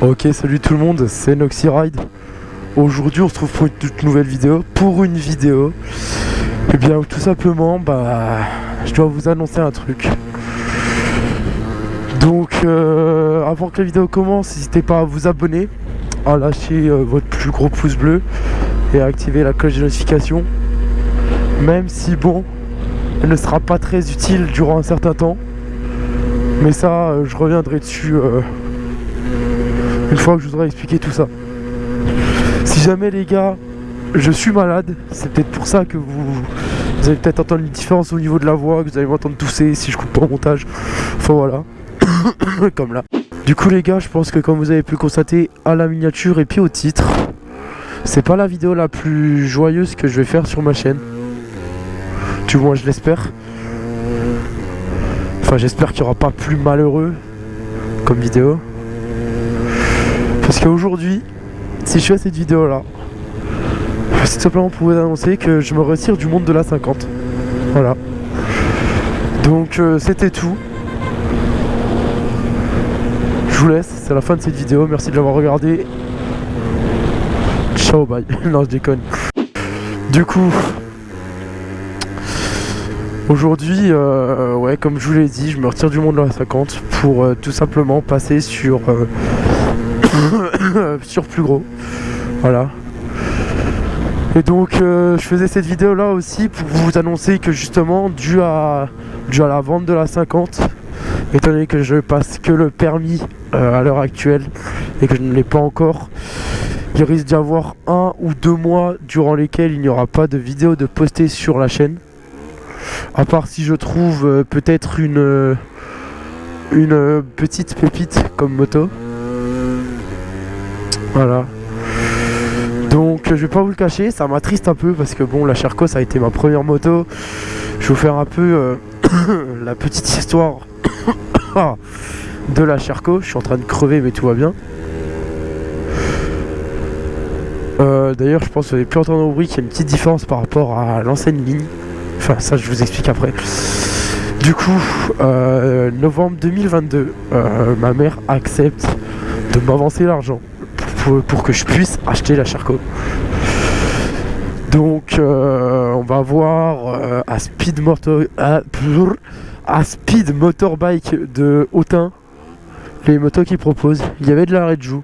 Ok, salut tout le monde, c'est Noxyride. Aujourd'hui on se retrouve pour une toute nouvelle vidéo. Et bien tout simplement, je dois vous annoncer un truc. Donc avant que la vidéo commence, n'hésitez pas à vous abonner, à lâcher votre plus gros pouce bleu et à activer la cloche de notification. Même si bon, elle ne sera pas très utile durant un certain temps. Mais ça, je reviendrai dessus une fois que je vous aurai expliqué tout ça. Si jamais les gars, je suis malade, c'est peut-être pour ça que vous allez peut-être entendre une différence au niveau de la voix, que vous allez m'entendre tousser si je coupe pas au montage. Enfin voilà. Comme là. Du coup les gars, je pense que comme vous avez pu constater à la miniature et puis au titre, c'est pas la vidéo la plus joyeuse que je vais faire sur ma chaîne. Du moins je l'espère. Enfin j'espère qu'il n'y aura pas plus malheureux comme vidéo. Parce qu'aujourd'hui, si je fais cette vidéo là, c'est simplement pour vous annoncer que je me retire du monde de la 50. Voilà. Donc c'était tout. Je vous laisse, c'est la fin de cette vidéo, merci de l'avoir regardé. Ciao, bye. Non, je déconne. Du coup, aujourd'hui, ouais, comme je vous l'ai dit, je me retire du monde de la 50 pour tout simplement passer sur sur plus gros. Voilà. Et donc je faisais cette vidéo là aussi pour vous annoncer que justement dû à la vente de la 50, étant donné que je passe que le permis à l'heure actuelle et que je ne l'ai pas encore, il risque d'y avoir 1 ou 2 mois durant lesquels il n'y aura pas de vidéo de postée sur la chaîne, à part si je trouve peut-être une petite pépite comme moto. Voilà. Donc je vais pas vous le cacher, ça m'attriste un peu parce que bon, la Sherco ça a été ma première moto. Je vais vous faire un peu la petite histoire de la Sherco. Je suis en train de crever mais tout va bien. D'ailleurs je pense que vous n'avez plus entendre au bruit qu'il y a une petite différence par rapport à l'ancienne ligne. Enfin ça je vous explique après. Du coup, novembre 2022, ma mère accepte de m'avancer l'argent pour que je puisse acheter la Sherco. Donc on va voir à Speed Motorbike de Autun les motos qu'ils proposent. Il y avait de la Redju,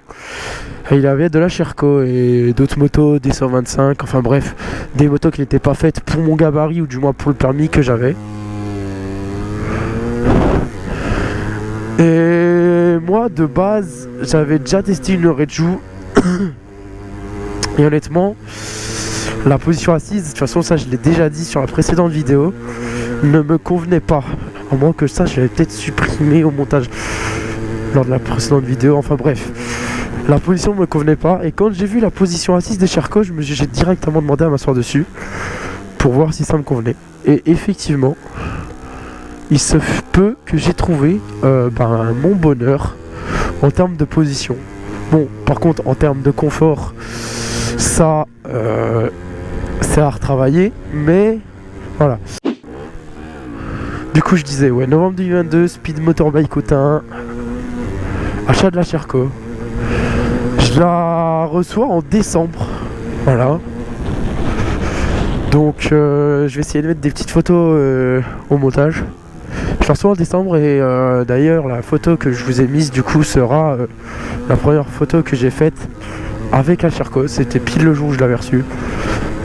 il y avait de la Sherco et d'autres motos, des 125, enfin bref, des motos qui n'étaient pas faites pour mon gabarit ou du moins pour le permis que j'avais. Et moi de base j'avais déjà testé une Redju et honnêtement la position assise, de toute façon ça je l'ai déjà dit sur la précédente vidéo, ne me convenait pas. À moins que ça je l'avais peut-être supprimé au montage lors de la précédente vidéo, enfin bref. La position ne me convenait pas et quand j'ai vu la position assise des Sherco, j'ai directement demandé à m'asseoir dessus pour voir si ça me convenait. Et effectivement, il se peut que j'ai trouvé mon bonheur en termes de position. Bon, par contre, en termes de confort, ça, c'est à retravailler, mais voilà. Du coup, je disais, ouais, novembre 2022, Speed Motorbike Autun, achat de la Sherco. Je la reçois en décembre, voilà. Donc, je vais essayer de mettre des petites photos au montage. Je la reçois en décembre et d'ailleurs la photo que je vous ai mise du coup sera la première photo que j'ai faite avec la Sherco. C'était pile le jour où je l'avais reçue.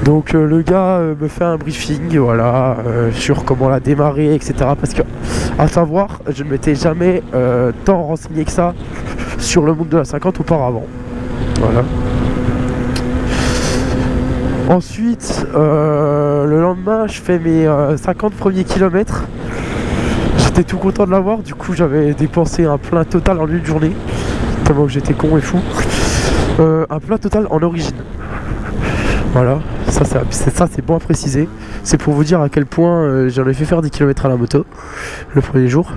Donc le gars me fait un briefing, voilà, sur comment la démarrer, etc. Parce que, à savoir, je ne m'étais jamais tant renseigné que ça sur le monde de la 50 auparavant. Voilà. Ensuite, le lendemain, je fais mes 50 premiers kilomètres. J'étais tout content de l'avoir, du coup j'avais dépensé un plein total en une journée, tellement que j'étais con et fou. Un plein total en origine. Voilà, ça c'est bon à préciser. C'est pour vous dire à quel point j'en ai fait faire des kilomètres à la moto le premier jour.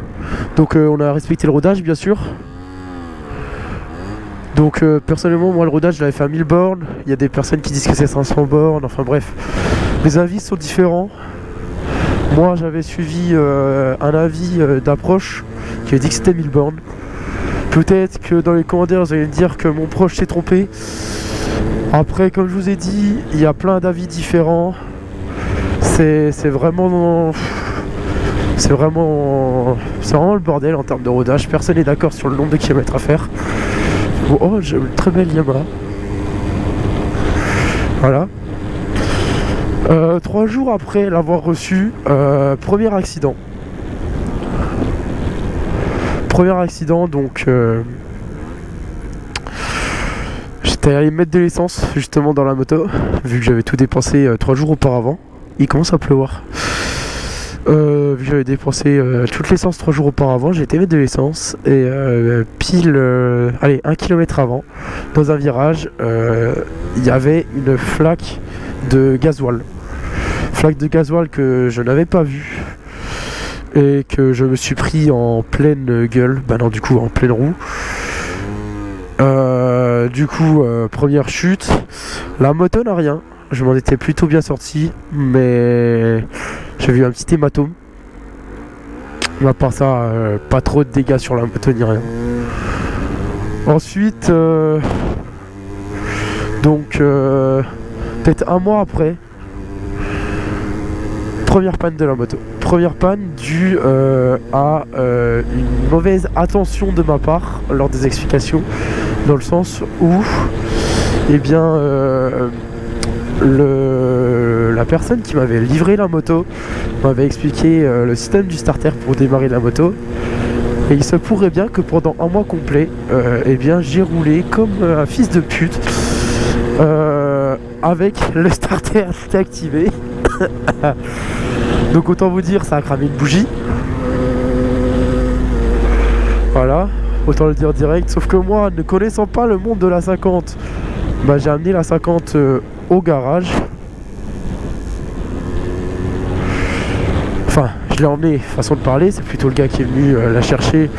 Donc on a respecté le rodage bien sûr. Donc personnellement moi le rodage je l'avais fait à 1000 bornes. Il y a des personnes qui disent que c'est 500 bornes, enfin bref. Les avis sont différents. Moi j'avais suivi un avis d'approche qui a dit que c'était 1000 bornes. Peut-être que dans les commentaires vous allez me dire que mon proche s'est trompé. Après, comme je vous ai dit, il y a plein d'avis différents. C'est vraiment le bordel en termes de rodage. Personne n'est d'accord sur le nombre de kilomètres à faire. Oh, j'ai une très belle Yamaha. Voilà. 3 jours après l'avoir reçu, premier accident. Donc j'étais allé mettre de l'essence justement dans la moto, vu que j'avais tout dépensé 3 jours auparavant. Il commence à pleuvoir. Vu que j'avais dépensé toute l'essence 3 jours auparavant, j'ai été mettre de l'essence et pile 1 km avant, dans un virage, il y avait une flaque de gasoil. Flaque de gasoil que je n'avais pas vue et que je me suis pris en pleine gueule, en pleine roue. Première chute, la moto n'a rien, je m'en étais plutôt bien sorti, mais j'avais eu un petit hématome. Mais à part ça, pas trop de dégâts sur la moto ni rien. Ensuite, peut-être un mois après, première panne de la moto. Première panne due à une mauvaise attention de ma part lors des explications, dans le sens où la personne qui m'avait livré la moto m'avait expliqué le système du starter pour démarrer la moto, et il se pourrait bien que pendant un mois complet j'ai roulé comme un fils de pute avec le starter activé. Donc autant vous dire, ça a cramé une bougie. Voilà, autant le dire direct. Sauf que moi, ne connaissant pas le monde de la 50, j'ai amené la 50 au garage. Enfin, je l'ai emmené, façon de parler, c'est plutôt le gars qui est venu la chercher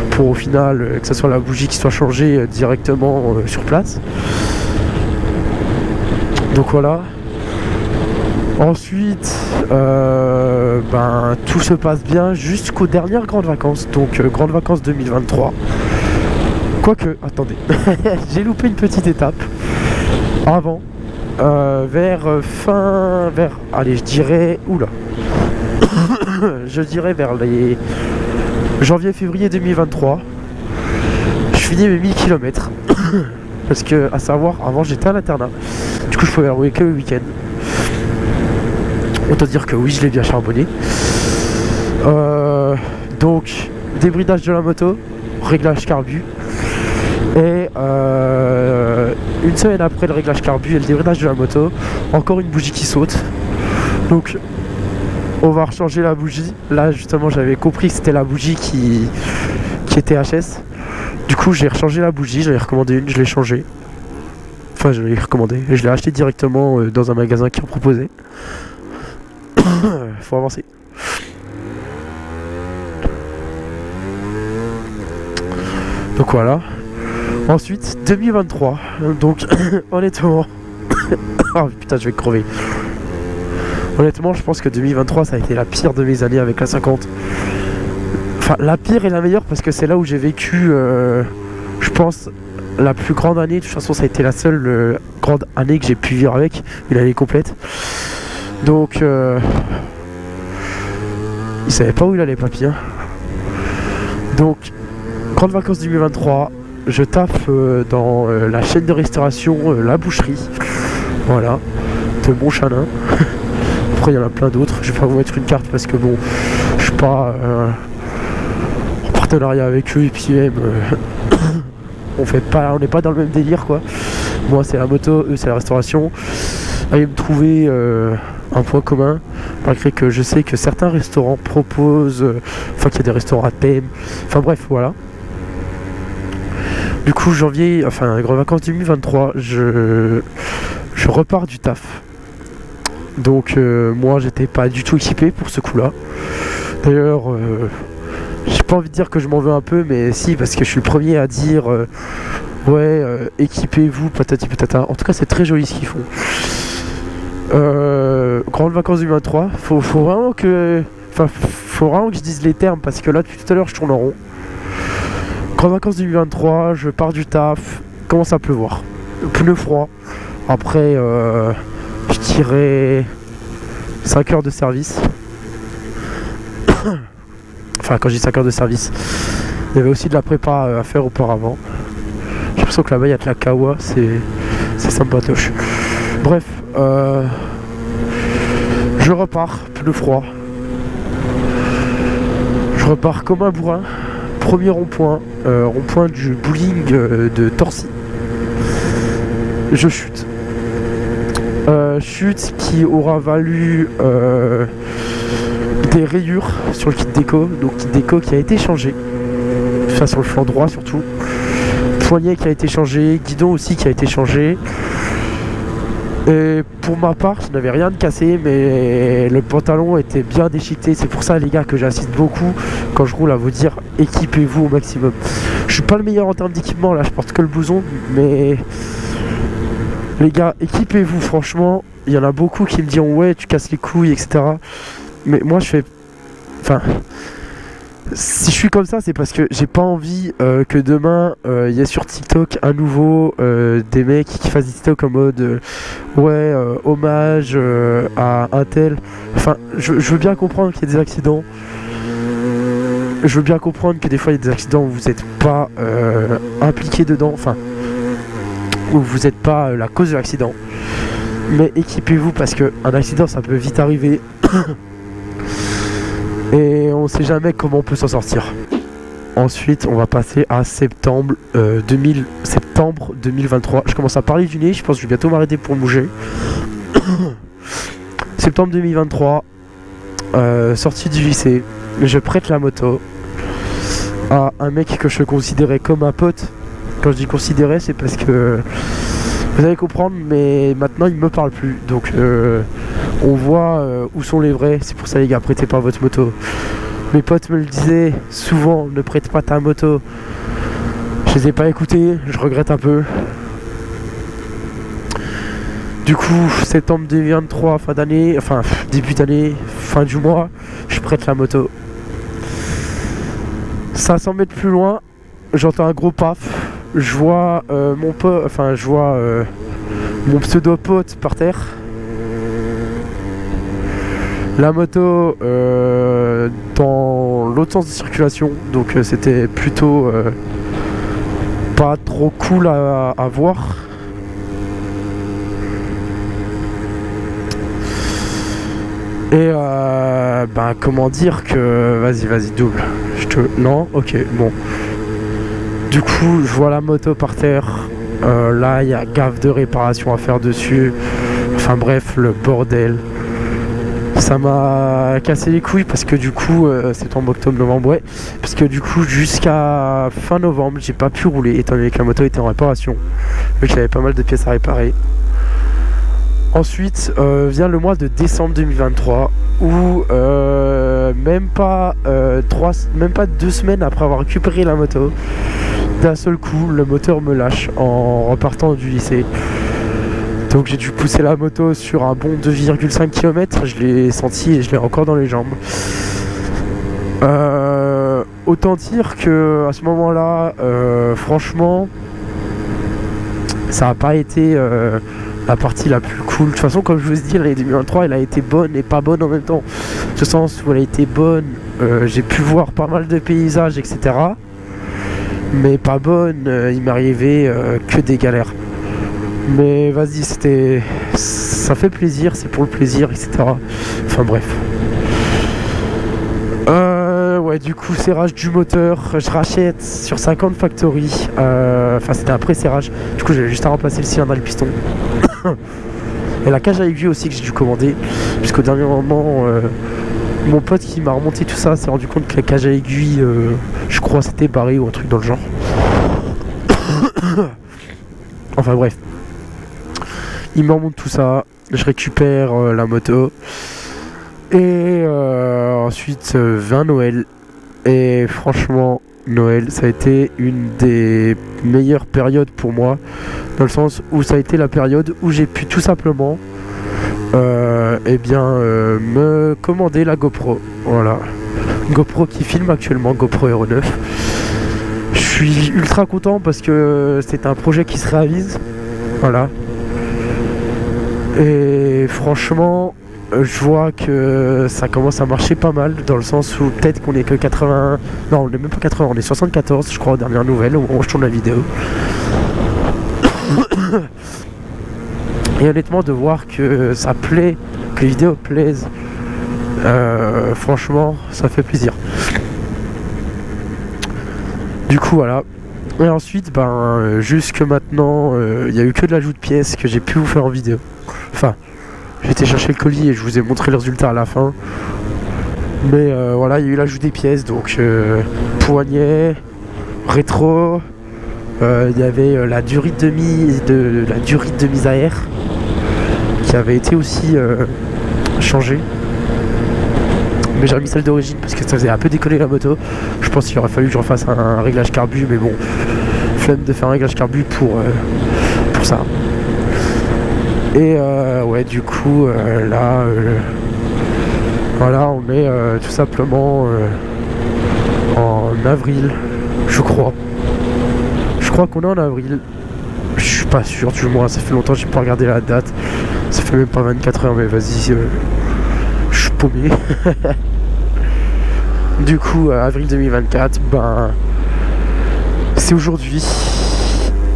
pour au final que ce soit la bougie qui soit changée directement sur place. Donc voilà. Ensuite, tout se passe bien jusqu'aux dernières grandes vacances, donc grandes vacances 2023. Quoique, attendez, j'ai loupé une petite étape avant, je dirais vers les janvier-février 2023, je finis mes 1000 km. Parce que, à savoir, avant j'étais à l'internat, du coup je pouvais rouler que le week-end. Autant dire que oui, je l'ai bien charbonné. Donc, débridage de la moto, réglage carbu. Et une semaine après le réglage carbu et le débridage de la moto, encore une bougie qui saute. Donc, on va rechanger la bougie. Là, justement, j'avais compris que c'était la bougie qui était HS. Du coup, j'ai rechangé la bougie, j'en ai recommandé une, je l'ai changée. Enfin, je l'ai recommandé. Je l'ai acheté directement dans un magasin qui en proposait. Faut avancer. Donc voilà. Ensuite 2023. Donc honnêtement oh putain, je vais crever. Honnêtement, je pense que 2023 ça a été la pire de mes années avec la 50. Enfin, la pire et la meilleure parce que c'est là où j'ai vécu je pense la plus grande année. De toute façon, ça a été la seule grande année que j'ai pu vivre avec, une année complète. Donc il savait pas où il allait, papy, hein. Donc grandes vacances 2023, je taffe dans la chaîne de restauration La Boucherie, voilà, de Montchanin. Après il y en a plein d'autres, je vais pas vous mettre une carte parce que bon, je suis pas en partenariat avec eux, et puis même on n'est pas dans le même délire quoi. Moi c'est la moto, eux c'est la restauration. Allez me trouver un point commun, malgré que je sais que certains restaurants proposent, qu'il y a des restaurants à thème, enfin bref, voilà. Du coup, grandes vacances 2023, je repars du taf. Donc moi, j'étais pas du tout équipé pour ce coup-là. D'ailleurs, j'ai pas envie de dire que je m'en veux un peu, mais si, parce que je suis le premier à dire équipez-vous, patati patata. En tout cas, c'est très joli ce qu'ils font. Grandes vacances 2023, faut vraiment que je dise les termes parce que là tout à l'heure je tourne en rond. Grandes vacances 2023, je pars du taf, commence à pleuvoir. Pneu froid. Après, je dirais 5 heures de service. Enfin, quand je dis 5 heures de service, il y avait aussi de la prépa à faire auparavant. J'ai l'impression que là-bas, il y a de la kawa, c'est sympatoche. Bref, je repars, pneu froid. Je repars comme un bourrin. Premier rond-point du bowling de Torcy. Je chute. Chute qui aura valu des rayures sur le kit déco. Donc kit déco qui a été changé. Enfin sur le flanc droit surtout. Poignet qui a été changé. Guidon aussi qui a été changé. Et pour ma part, je n'avais rien de cassé, mais le pantalon était bien déchiqueté. C'est pour ça, les gars, que j'insiste beaucoup quand je roule à vous dire équipez-vous au maximum. Je suis pas le meilleur en termes d'équipement, là, je porte que le blouson, mais les gars, équipez-vous. Franchement, il y en a beaucoup qui me disent ouais, tu casses les couilles, etc. Mais moi, je fais, enfin, si je suis comme ça, c'est parce que j'ai pas envie que demain il y ait sur TikTok à nouveau des mecs qui fassent des TikTok en mode ouais, hommage à un tel. Enfin, je veux bien comprendre qu'il y a des accidents. Je veux bien comprendre que des fois il y a des accidents où vous n'êtes pas impliqué dedans. Enfin, où vous n'êtes pas la cause de l'accident. Mais équipez-vous parce qu'un accident ça peut vite arriver. Et on sait jamais comment on peut s'en sortir. Ensuite, on va passer à septembre 2023. Je commence à parler du nez, je pense que je vais bientôt m'arrêter pour bouger. Septembre 2023, sortie du lycée, je prête la moto à un mec que je considérais comme un pote. Quand je dis considérer, c'est parce que vous allez comprendre, mais maintenant il me parle plus. Donc on voit où sont les vrais. C'est pour ça les gars, prêtez pas votre moto. Mes potes me le disaient souvent, ne prête pas ta moto. Je les ai pas écoutés, je regrette un peu. Du coup, septembre 2023, fin d'année, enfin début d'année, fin du mois, je prête la moto. 500 mètres plus loin, j'entends un gros paf. Je vois mon pote, enfin je vois mon pseudo pote par terre. La moto dans l'autre sens de circulation, donc c'était plutôt pas trop cool à voir. Et bah comment dire que vas-y double. Non, ok, bon. Du coup, je vois la moto par terre. Là, il y a gaffe de réparation à faire dessus. Enfin bref, le bordel. Ça m'a cassé les couilles parce que du coup, septembre, octobre, novembre, ouais. Parce que du coup, jusqu'à fin novembre, j'ai pas pu rouler étant donné que la moto était en réparation. Vu qu'il y avait pas mal de pièces à réparer. Ensuite vient le mois de décembre 2023 où même pas 2 semaines après avoir récupéré la moto, d'un seul coup le moteur me lâche en repartant du lycée. Donc j'ai dû pousser la moto sur un bon 2,5 km, je l'ai senti et je l'ai encore dans les jambes. Autant dire que à ce moment-là, franchement, ça n'a pas été la partie la plus cool. De toute façon, comme je vous ai dit, l'année 2023 elle a été bonne et pas bonne en même temps. De ce sens où elle a été bonne, j'ai pu voir pas mal de paysages, etc. Mais pas bonne, il m'arrivait que des galères. Mais vas-y, ça fait plaisir, c'est pour le plaisir, etc. Enfin bref. Ouais, du coup, serrage du moteur, je rachète sur 50 Factory. Enfin, c'était un pré-serrage. Du coup, j'avais juste à remplacer le cylindre et le piston. Et la cage à aiguille aussi que j'ai dû commander. Puisqu'au dernier moment, mon pote qui m'a remonté tout ça s'est rendu compte que la cage à aiguille, je crois, c'était barré ou un truc dans le genre. Enfin bref. Il me remonte tout ça. Je récupère la moto. Et ensuite vint Noël. Et franchement, Noël, ça a été une des meilleures périodes pour moi. Dans le sens où ça a été la période où j'ai pu tout simplement me commander la GoPro. Voilà. GoPro qui filme actuellement, GoPro Hero 9. Je suis ultra content parce que c'est un projet qui se réalise. Voilà. Et franchement, je vois que ça commence à marcher pas mal, dans le sens où peut-être qu'on est que 80... Non, on est même pas 80, on est 74 je crois aux dernières nouvelles, au moment où je tourne la vidéo. Et honnêtement, de voir que ça plaît, que les vidéos plaisent, franchement, ça fait plaisir. Du coup, voilà. Et ensuite, jusque maintenant, il n'y a eu que de l'ajout de pièces que j'ai pu vous faire en vidéo. Enfin, j'ai été chercher le colis et je vous ai montré le résultat à la fin. Mais voilà, il y a eu l'ajout des pièces, donc poignet, rétro, il y avait la durite de mise à air qui avait été aussi changée. Mais j'ai remis celle d'origine parce que ça faisait un peu décoller la moto. Je pense qu'il aurait fallu que je refasse un réglage carbu, mais bon, flemme de faire un réglage carbu pour ça. Et ouais, du coup, là, voilà, on est tout simplement en avril, je crois. Je crois qu'on est en avril. Je suis pas sûr du moins, ça fait longtemps que j'ai pas regardé la date. Ça fait même pas 24 heures, mais vas-y, je suis paumé. Du coup, avril 2024, c'est aujourd'hui.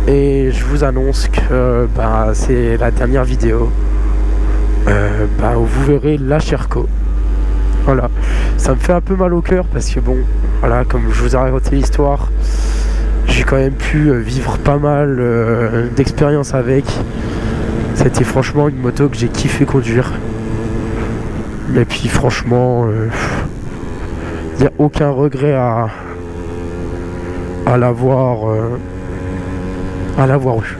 Et je vous annonce que c'est la dernière vidéo où vous verrez la Sherco. Voilà, ça me fait un peu mal au cœur parce que bon, voilà, comme je vous ai raconté l'histoire, j'ai quand même pu vivre pas mal d'expérience avec. C'était franchement une moto que j'ai kiffé conduire. Et puis franchement, il n'y a aucun regret à l'avoir eu.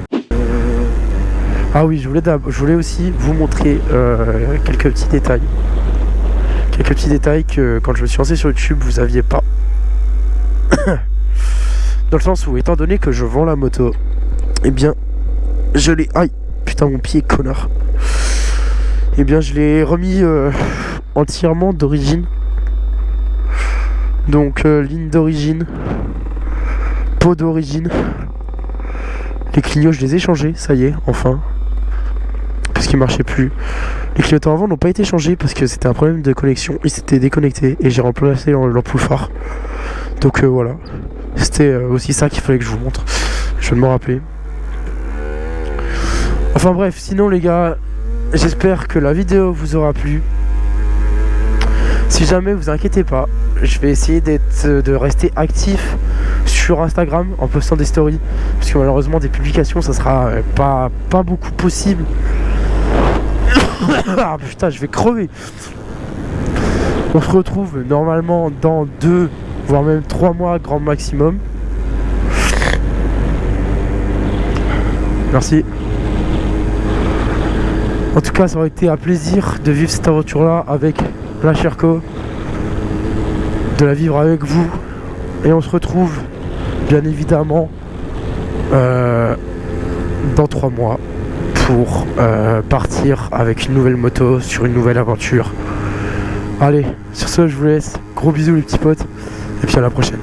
Ah oui, je voulais aussi vous montrer quelques petits détails. Quelques petits détails que quand je me suis lancé sur YouTube, vous aviez pas. Dans le sens où, étant donné que je vends la moto, eh bien, je l'ai... Aïe, putain, mon pied, connard. Eh bien, je l'ai remis entièrement d'origine. Donc, ligne d'origine, pot d'origine. Les clignots, je les ai changés, ça y est, enfin. Parce qu'ils marchaient plus. Les clignotants avant n'ont pas été changés parce que c'était un problème de connexion. Ils s'étaient déconnectés et j'ai remplacé l'ampoule phare. Donc voilà. C'était aussi ça qu'il fallait que je vous montre. Je viens de m'en rappeler. Enfin bref, sinon les gars, j'espère que la vidéo vous aura plu. Si jamais, vous inquiétez pas, je vais essayer de rester actif sur Instagram en postant des stories. Parce que malheureusement des publications ça sera pas beaucoup possible. Ah putain, je vais crever. On se retrouve normalement dans 2 voire même 3 mois grand maximum. Merci. En tout cas, ça aurait été un plaisir de vivre cette aventure là avec la Sherco, de la vivre avec vous. Et on se retrouve bien évidemment dans 3 mois pour partir avec une nouvelle moto sur une nouvelle aventure. Allez, sur ce je vous laisse, gros bisous les petits potes, et puis à la prochaine.